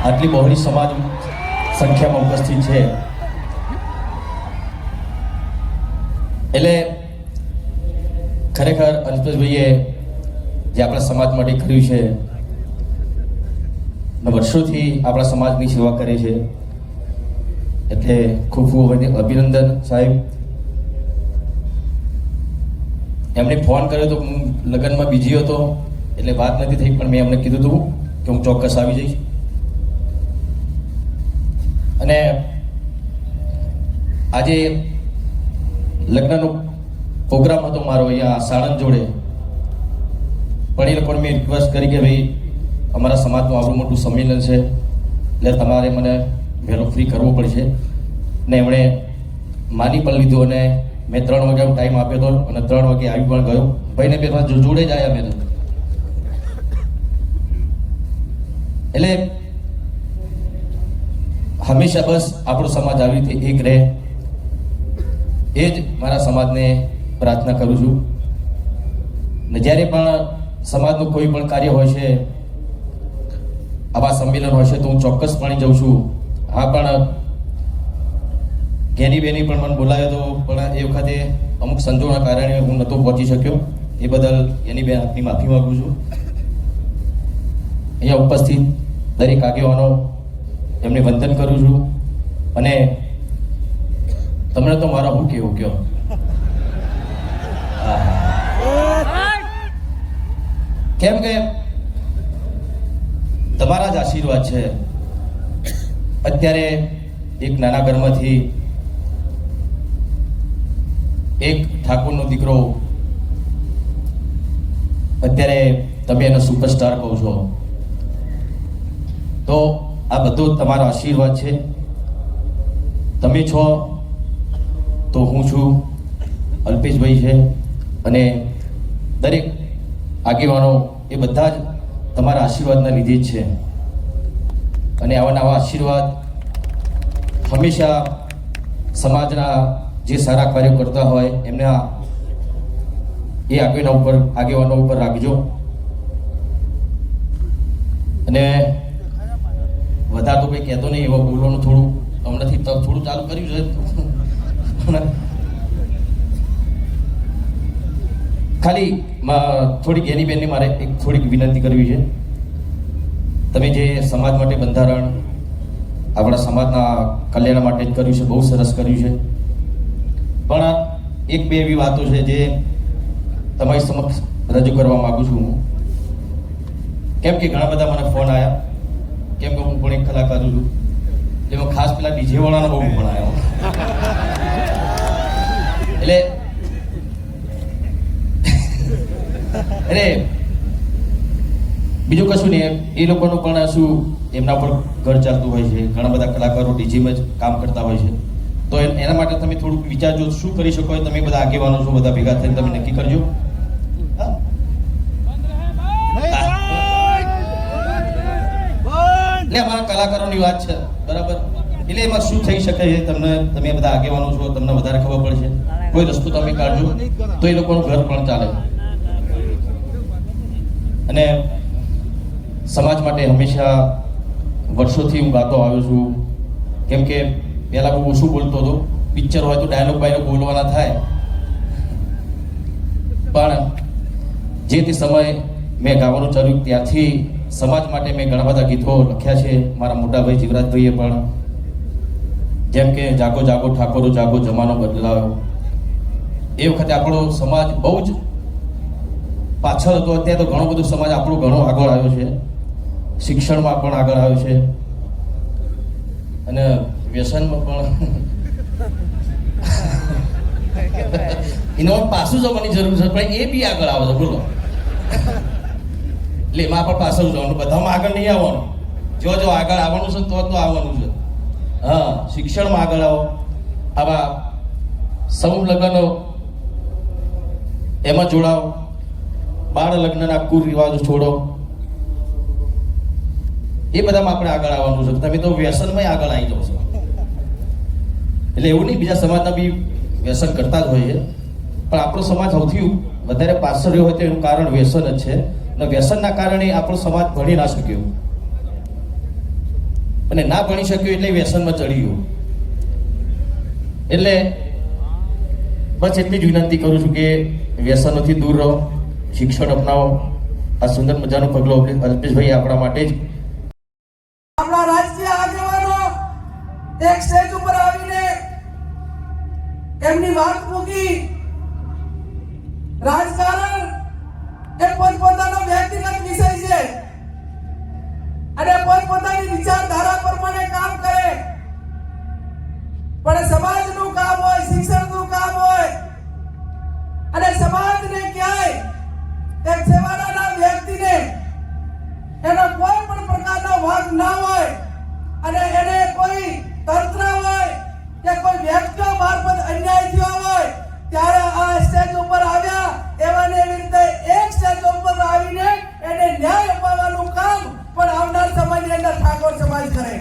આટલી બહોળી સમાજ સંખ્યામાં ઉપસ્થિત છે એટલે ખરેખર અલ્પેશભાઈએ જે આપણા સમાજ માટે કર્યું છે અને વર્ષોથી આપણા સમાજની સેવા કરે છે એટલે ખૂબ ખૂબ અભિનંદન સાહેબ. એમને ફોન કર્યો તો હું લગ્નમાં બીજી હતો એટલે વાત નથી થઈ, પણ મેં એમને કીધું હતું કે હું ચોક્કસ આવી જઈશ. અને આજે લગ્નનો પ્રોગ્રામ હતો મારો અહીંયા સાણંદ જોડે, પણ એ લોકોને મેં રિક્વેસ્ટ કરી કે ભાઈ અમારા સમાજનું આવડું મોટું સંમેલન છે એટલે તમારે મને વહેલો ફ્રી કરવો પડશે. ને એમણે માની પણ લીધું અને મેં 3 વાગ્યાનો ટાઈમ આપ્યો હતો અને 3 વાગે આવી પણ ગયો. ભાઈને બે જોડે જ આવ્યા મેં તો. એટલે હંમેશા બસ આપણો સમાજ આવી રીતે એક રહે એ જ મારા સમાજને પ્રાર્થના કરું છું. ને જ્યારે પણ સમાજનું કોઈ પણ કાર્ય હોય છે, આવા સંમેલન હોય છે તો હું ચોક્કસપણે જઉં છું. હા, પણ ગેની બેની પણ મને બોલાવ્યો હતો, પણ એ વખતે અમુક સંજોગોના કારણે હું નહોતો પહોંચી શક્યો. એ બદલ એની બેન આપની માફી માંગુ છું. અહીંયા ઉપસ્થિત દરેક આગેવાનો એમને વંદન કરું છું. અને તમને તો મારા હું કેવું કયો, કેમ કે તમારા જ આશીર્વાદ છે. અત્યારે એક નાના ઘરમાંથી એક ઠાકોરનો દીકરો, અત્યારે તમે એને સુપરસ્ટાર કહો છો, તો આ બધું તમારો આશીર્વાદ છે. તમે છો તો હું છું, અલ્પેશભાઈ છે અને દરેક આગેવાનો એ બધા જ તમારા આશીર્વાદના લીધે જ છે. અને આવા નવા આશીર્વાદ હંમેશા સમાજના જે સારા કાર્યો કરતા હોય એમના એ આગેવાનો ઉપર રાખજો. અને વધારે તો કંઈ કહેતો નહીં, એવા બોલવાનું થોડું હમણાંથી થોડું ચાલુ કર્યું છે. ખાલી થોડીક એની બેનની મારે એક થોડીક વિનંતી કરવી છે. તમે જે સમાજ માટે બંધારણ આપણા સમાજના કલ્યાણ માટે જ કર્યું છે, બહુ સરસ કર્યું છે. પણ એક બે એવી વાતો છે જે તમારી સમક્ષ રજૂ કરવા માંગુ છું હું. કેમ કે ઘણા બધા મને ફોન આવ્યા, કેમ કે હું પણ એક કલાકાર છું, એમાં ખાસ પેલા ડીજે વાળાનો બહુ ફોન આવ્યો. એટલે બીજું કશું નહીં, એ લોકોનું પણ શું એમના પર ઘર ચાલતું હોય છે. ઘણા બધા કલાકારો ડીજીમાં જ કામ કરતા હોય છે. તો એના માટે તમે થોડુંક વિચારજો શું કરી શકો. તમે બધા આગેવાનો છો, બધા ભેગા થઈને તમે નક્કી કરજો. એટલે અમારા કલાકારોની વાત છે, બરાબર. એટલે એમાં શું થઈ શકે છે તમે બધા આગેવાનો છો, તમને વધારે ખબર પડશે. કોઈ રસ્તો તમે કાઢજો તો એ લોકોનું ઘર પણ ચાલે. અને સમાજ માટે હંમેશા વર્ષોથી હું ગાતો આવ્યો છું. કેમ કે પહેલા બહુ ઓછું બોલતો હતો. પિક્ચર હોય તો ડાયલોગ બાયલોગ બોલવાના થાય, પણ જે તે સમય મેં ગાવાનું ચાલ્યું ત્યારથી સમાજ માટે મેં ઘણા બધા ગીતો લખ્યા છે. મારા મોટા ભાઈ જીવરાજભાઈએ પણ, જેમ કે જાગો જાગો ઠાકોરો જાગો જમાનો બદલાયો. એ વખતે આપણો સમાજ બહુ જ પાછળ હતો. અત્યારે તો ઘણો બધો સમાજ આપણો ઘણો આગળ આવ્યો છે, શિક્ષણમાં પણ આગળ આવ્યો છે અને વ્યસનમાં પણ. એનો પાછું જવાની જરૂર છે, પણ એ બી આગળ આવે છે. બોલો, એટલે એમાં પણ પાછળ જવાનું, બધામાં આગળ નહીં આવવાનું. જો આગળ આવવાનું છે તો આવવાનું છે. હા, શિક્ષણમાં આગળ આવો. આવા સમૂહ લગ્નો એમાં જોડાઓ. બાળ લગ્નના કુરિવાજો છોડો. એ બધામાં આપણે આગળ આવવાનું છે. તમે તો વ્યસનમાં આગળ આવી જાઓ છો. એટલે એવું નહીં, બીજા સમાજના બી વ્યસન કરતા જ હોય છે, પણ આપણો સમાજ સૌથી વધારે પાછળ રહ્યો હોય તો એનું કારણ વ્યસન જ છે. અને વ્યસનના કારણે આપણો સમાજ ભણી ના શક્યો. અને ના ભણી શક્યો એટલે વ્યસનમાં ચડી ગયો. એટલે બસ એટલી જ વિનંતી કરું છું કે વ્યસનોથી દૂર રહો, શિક્ષણ અપનાવો. આ સુંદર મજાનો પગલો અલ્પેશભાઈ આપણા માટે જ આપણા રાજકીય આગેવાનો એક સ્ટેજ ઉપર આવીને એમની વાત મૂકી. રાજકારણ એ પોતપોતાનો વ્યક્તિગત વિષય છે અને પોતપોતાની વિચારધારા પ્રમાણે કામ કરે, પણ સમાજનું કામ હોય, શિક્ષણનું કામ હોય અને સમાજને ક્યાંય એક છેવાડાના વ્યક્તિને એનો કોઈ પણ પ્રકારનો વાંક ના હોય અને એને કોઈ તંત્ર હોય કે કોઈ વ્યક્તિઓ મારફત અન્યાય થયો હોય ત્યારે આ સ્ટેજ ઉપર આવ્યા એવાને એવી રીતે એક સ્ટેજ ઉપર આવીને એને ન્યાય અપાવવાનું કામ પણ આવનાર સમયની અંદર ઠાકોર સમાજ કરે.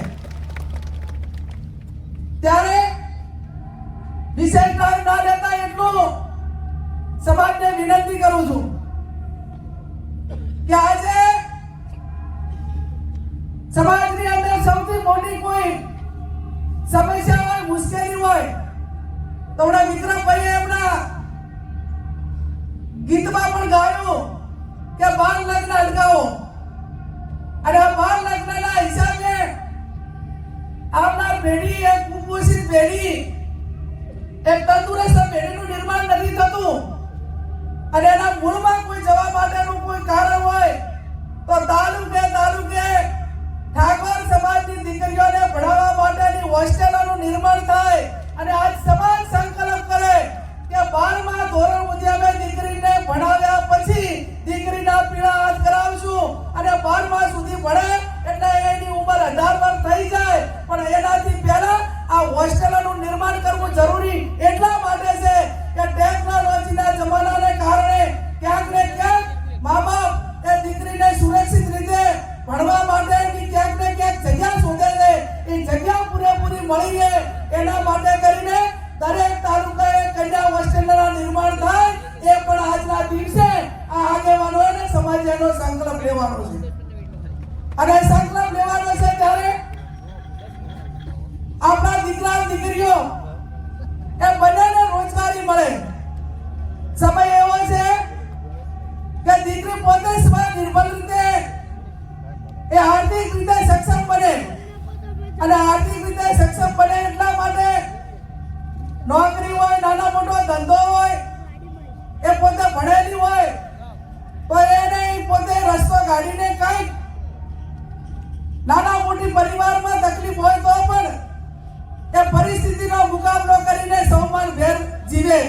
ત્યારે વિષય ના લેતા એટલું સમાજને વિનંતી કરું છું કે આજે સમાજની અંદર સૌથી મોટી કોઈ સમસ્યા હોય, મુશ્કેલી હોય તો હમણાં વિક્રમભાઈએ એમના ગીતમાં પણ ગાયું કે બાળ લગ્ન અટકાવો. અને આ બાળ લગ્નના હિસાબે આવનાર પેઢી, એક કુપોષિત પેઢી, એક તંદુરસ્ત પેઢીનું નિર્માણ નથી થતું. અને એના મૂળમાં કોઈ જવા માટેનું કોઈ કારણ હોય તો તાલુકે ઠાકોર સમાજની દીકરીઓને ભણાવવા માટેની હોસ્ટેલોનું નિર્માણ થાય. અને આજ સમાજ સંકલ્પ કરે કે 12મા ધોરણ સુધી અમે દીકરીને ભણાવ્યા પછી દીકરીના પીળા હાથ કરાવશું અને 12મા સુધી ભણે એટલે એની ઉંમર 18 વર્ષ થઈ જાય. પણ એનાથી પહેલા આ હોસ્ટેલોનું નિર્માણ કરવું જરૂરી એટલા માટે છે કે ટેકનોલોજીના જમાનાને કારણે ક્યાંક ને ક્યાંક મા બાપ એ દીકરીને સુરક્ષિત રીતે ભણવા માટેની ક્યાંક ને ક્યાંક જગ્યા શોધે છે. એ જગ્યા પૂરેપૂરી મળી રહે એના માટે કરીને દરેક તાલુકાએ કન્યા હોસ્ટેલના નિર્માણ થાય એ પણ આજના દિવસે આ આગેવાનોએ સમાજનો સંકલ્પ લેવાનો છે. અને સંકલ્પ લેવાનો છે ત્યારે આપણા દીકરા દીકરીઓ એ બંનેને રોજગારી મળે. સમય એવો છે કે દીકરી પોતે સ્વનિર્ભર રીતે એ આર્થિક રીતે સક્ષમ બને. અને આર્થિક રીતે સક્ષમ બને એટલા માટે નોકરી હોય, નાનો મોટો ધંધો હોય, એ પોતે ભણેલી હોય તો એને પોતે રસ્તો કાઢીને કઈ નાના મોટી પરિવારમાં તકલીફ હોય તો પણ એ પરિસ્થિતિનો મુકાબલો કરીને સૌમાનભેર જીવે.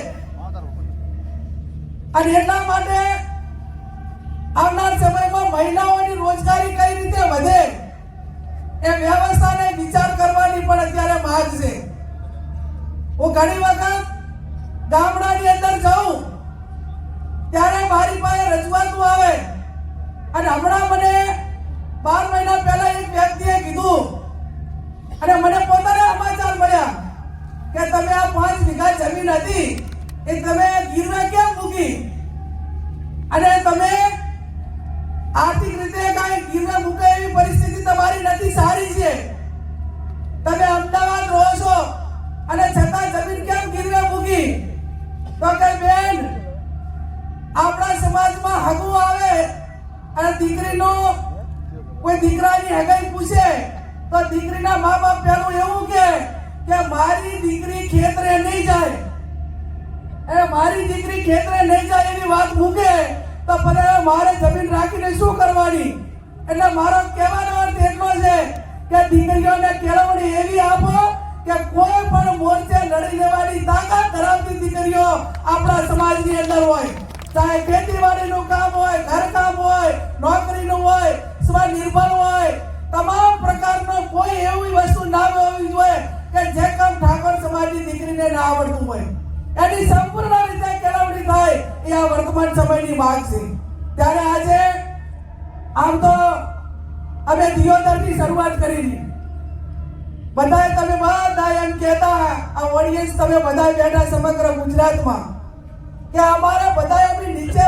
અને એટલા માટે આવનાર સમયમાં મહિલાઓની રોજગારી કઈ રીતે વધે એ વ્યવસ્થાને વિચાર કરવાની પણ અત્યારે માંગ છે. હું ઘણી વખત ગામડાની અંદર જાઉં ત્યારે મારી પાસે રજૂઆતો આવે. અને હમણાં મને 12 મહિના પહેલા એક વ્યક્તિએ કીધું અને મને પોતાને સમાચાર મળ્યા કે તમે આ 5 વીઘા જમીન હતી એ તમે ગીરવે કેમ મૂકી અને તમે આર્થિક રીતે કઈ ગીરવે મૂકે એવી પરિસ્થિતિ તમારી નથી, સારી છે. તમે અમદાવાદ રહો છો અને છતાં જમીન કેમ ગીરવે મૂકી? તો કે બેન, આપણા સમાજમાં હગું આવે અને દીકરીનો કોઈ દીકરાની હગાઈ પૂછે તો દીકરીના મા બાપ પેલું એવું કે મારી દીકરી ખેતરે નહીં જાય, એ મારી દીકરી ખેતરે નહીં જાય એવી વાત મૂકે તો પછી મારે જમીન રાખીને શું કરવાની? એટલે મારો કહેવાનો અર્થ એટલો છે કે દીકરીઓને કેળવણી એવી આપો કે કોઈ પણ મોરચે લડી લેવાની તાકાત ધરાવતી દીકરીઓ આપણા સમાજની અંદર હોય. ચાહે ખેતીવાડીનું કામ હોય, ઘરકામ હોય, નોકરીનું હોય, સ્વનિર્ભર હોય, તમામ પ્રકારનો કોઈ એવી વસ્તુ ના હોવી જોઈએ કે જે કામ ઠાકોર સમાજની દીકરીને ના આવડતું હોય. એની સંપૂર્ણ રીતે કેળવણી થાય એ આ વર્તમાન સમયની માંગ છે. ત્યારે આજે આમ તો અમે દિયોદરની શરૂઆત કરી. બધાએ તમે બધા એમ કહેતા, આ ઓડિયન્સ તમે બધા બેઠા સમગ્ર ગુજરાતમાં કે અમારે બધા એમની નીચે